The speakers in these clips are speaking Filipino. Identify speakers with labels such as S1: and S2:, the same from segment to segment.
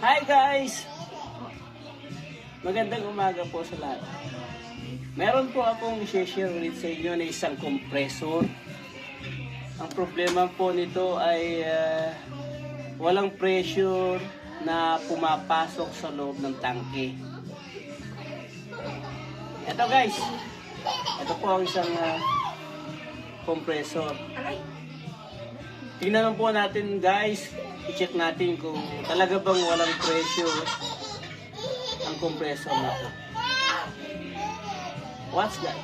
S1: Hi guys! Magandang umaga po sa lahat. Meron po akong i-share ulit sa inyo na isang compressor. Ang problema po nito ay walang pressure na pumapasok sa loob ng tangke. Ito guys, ito po ang isang compressor. Tingnan po natin guys, i-check natin kung talaga bang walang pressure ang compressor na ito. Watch guys.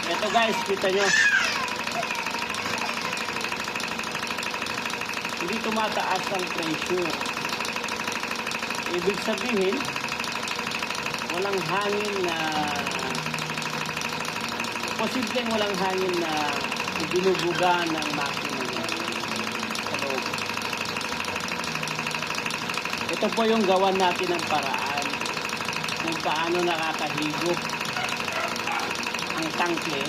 S1: Ito guys, kita nyo. Hindi tumataas ang pressure. Ibig sabihin, walang hangin na, posibleng walang hangin na binubuga ng makina niya sa loob. Ito po yung gawan natin ng paraan kung paano nakakahigop ang tangke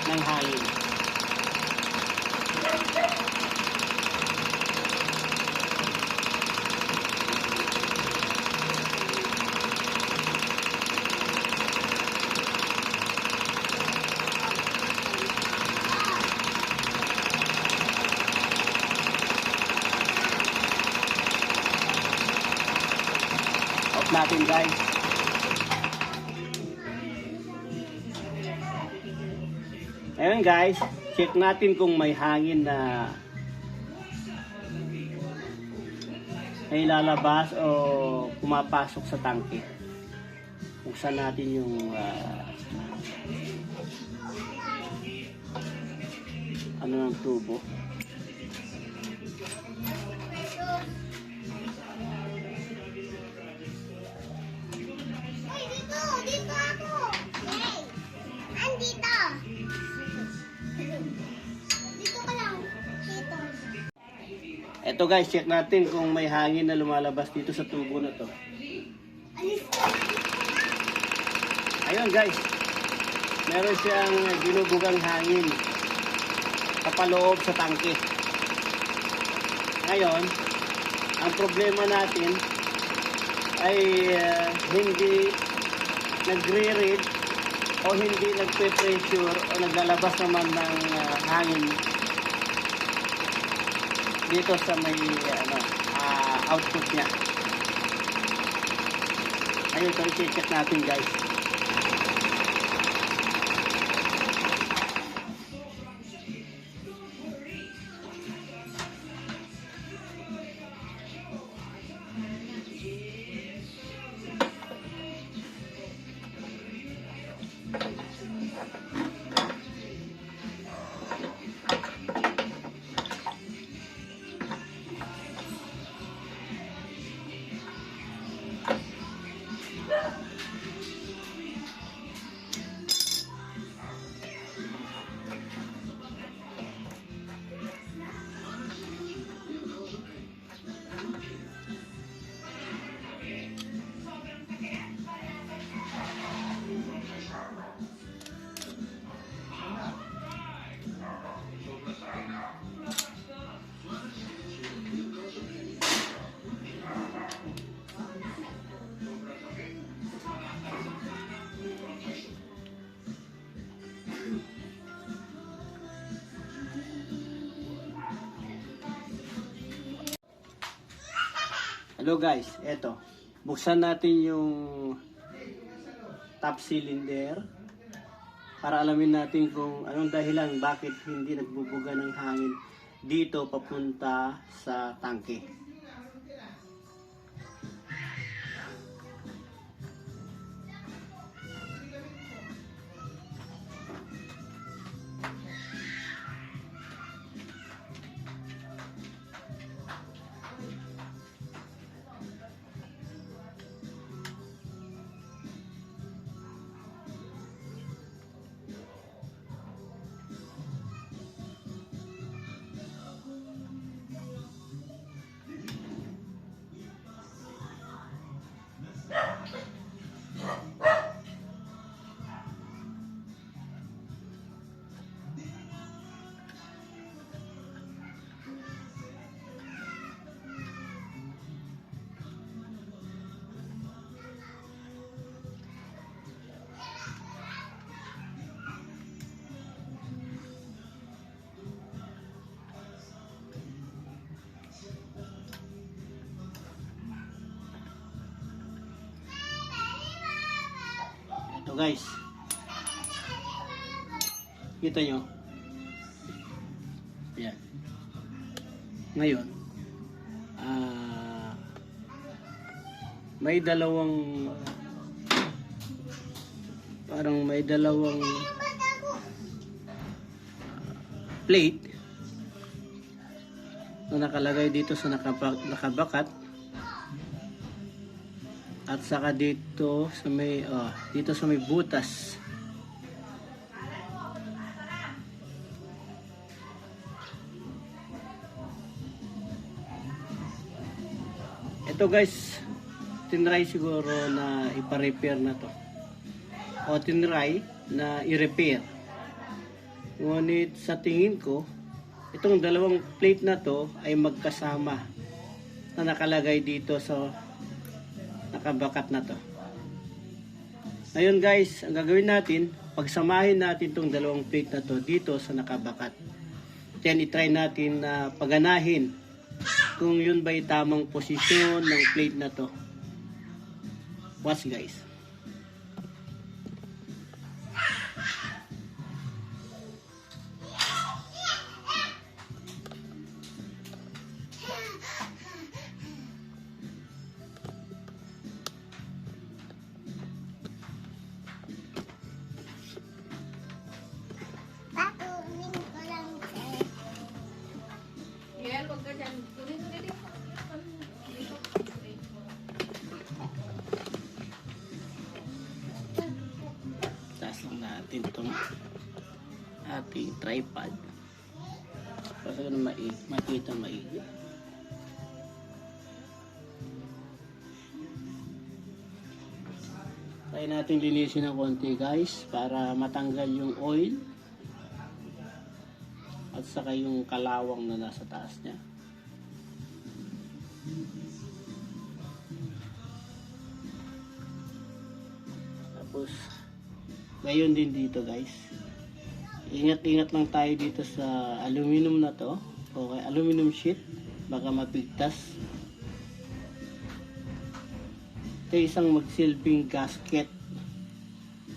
S1: ng hangin. Off natin guys. Ayan guys, check natin kung may hangin na ay lalabas o pumapasok sa tangke. Buksan natin yung ano ng tubo.
S2: Dito ako! Hey! Andito! Dito ka lang. Dito.
S1: Eto guys, check natin kung may hangin na lumalabas dito sa tubo na to.
S2: Alis ka!
S1: Ayun guys, meron siyang binubugang hangin kapaloob sa tangke. Ngayon, ang problema natin ay hindi nagre-read o hindi nagpe-pressure o naglalabas naman ng hangin dito sa may output niya. Ayun, ito i-check natin guys. Hello guys, eto. Buksan natin yung top cylinder para alamin natin kung anong dahilan bakit hindi nagbubuga ng hangin dito papunta sa tangke. Ito guys. Kita nyo? Yan. Ngayon, may dalawang plate na nakalagay dito sa nakabakat at saka dito sa may butas. Ito guys, tinry siguro na ipa-repair na to. O tinry na i-repair. Ngunit sa tingin ko, itong dalawang plate na to ay magkasama na nakalagay dito sa nakabakat na to. Ngayon guys, ang gagawin natin, pagsamahin natin itong dalawang plate na to dito sa nakabakat. Then itry natin na paganahin kung yun ba yung tamang posisyon ng plate na to. Watch guys.
S2: Patuloy ko lang, sir.
S3: Yan, huwag ka dyan. Tuloy-tuloy dito.
S1: Taas lang natin itong ating tripod para na makita maigi. Try natin linisin ng konti guys para matanggal yung oil at saka yung kalawang na nasa taas niya. Tapos ngayon din dito guys, ingat-ingat lang tayo dito sa aluminum na to. Okay, aluminum sheet, baka mapigtas. Ito isang magsilbing gasket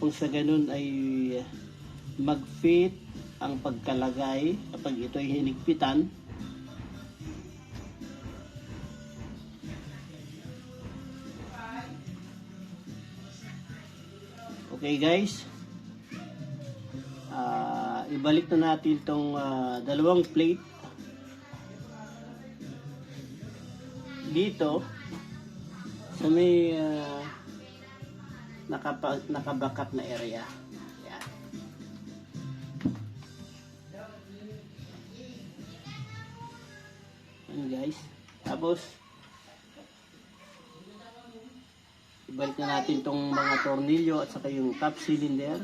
S1: kung sa ganun ay mag-fit ang pagkalagay kapag ito ay hinigpitan. Okay guys, ibalik na natin itong dalawang plate dito sa may nakabakat na area. Yan. Yan guys. Tapos ibalik na natin itong mga tornilyo at saka yung top cylinder.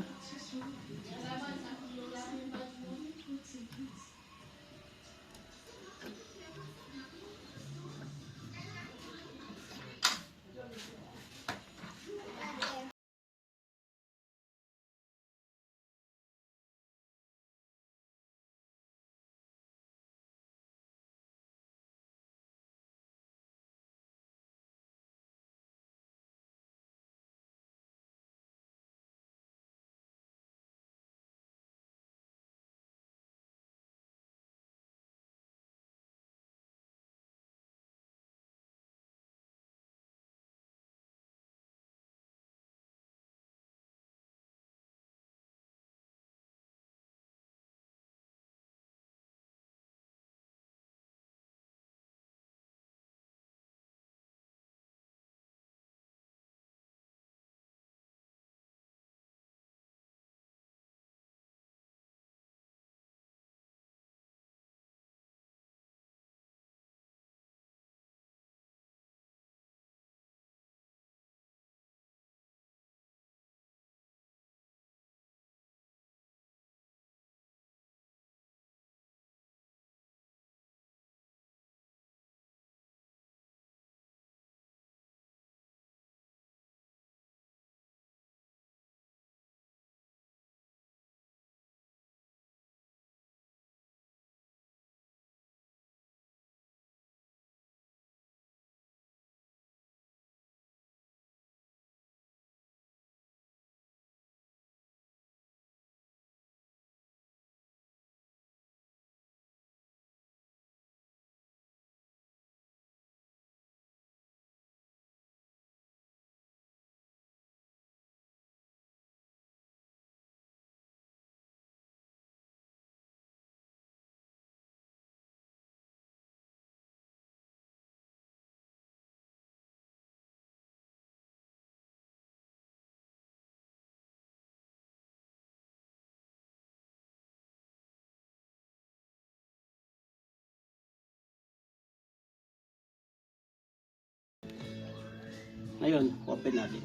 S1: Ngayon, open natin.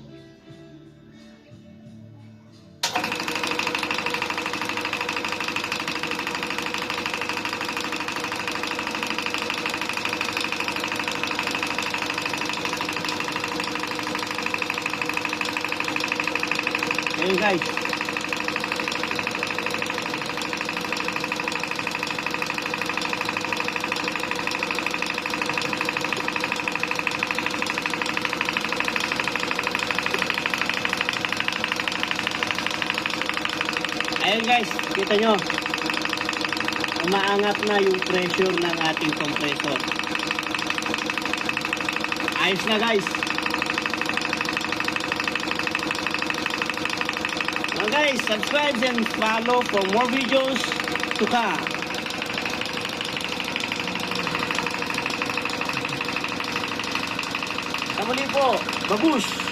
S1: Ayun guys. Ayun guys, kita nyo. Umaangat na yung pressure ng ating compressor. Ayos na guys. Now guys, subscribe and follow for more videos to come. Sa muli po, babush!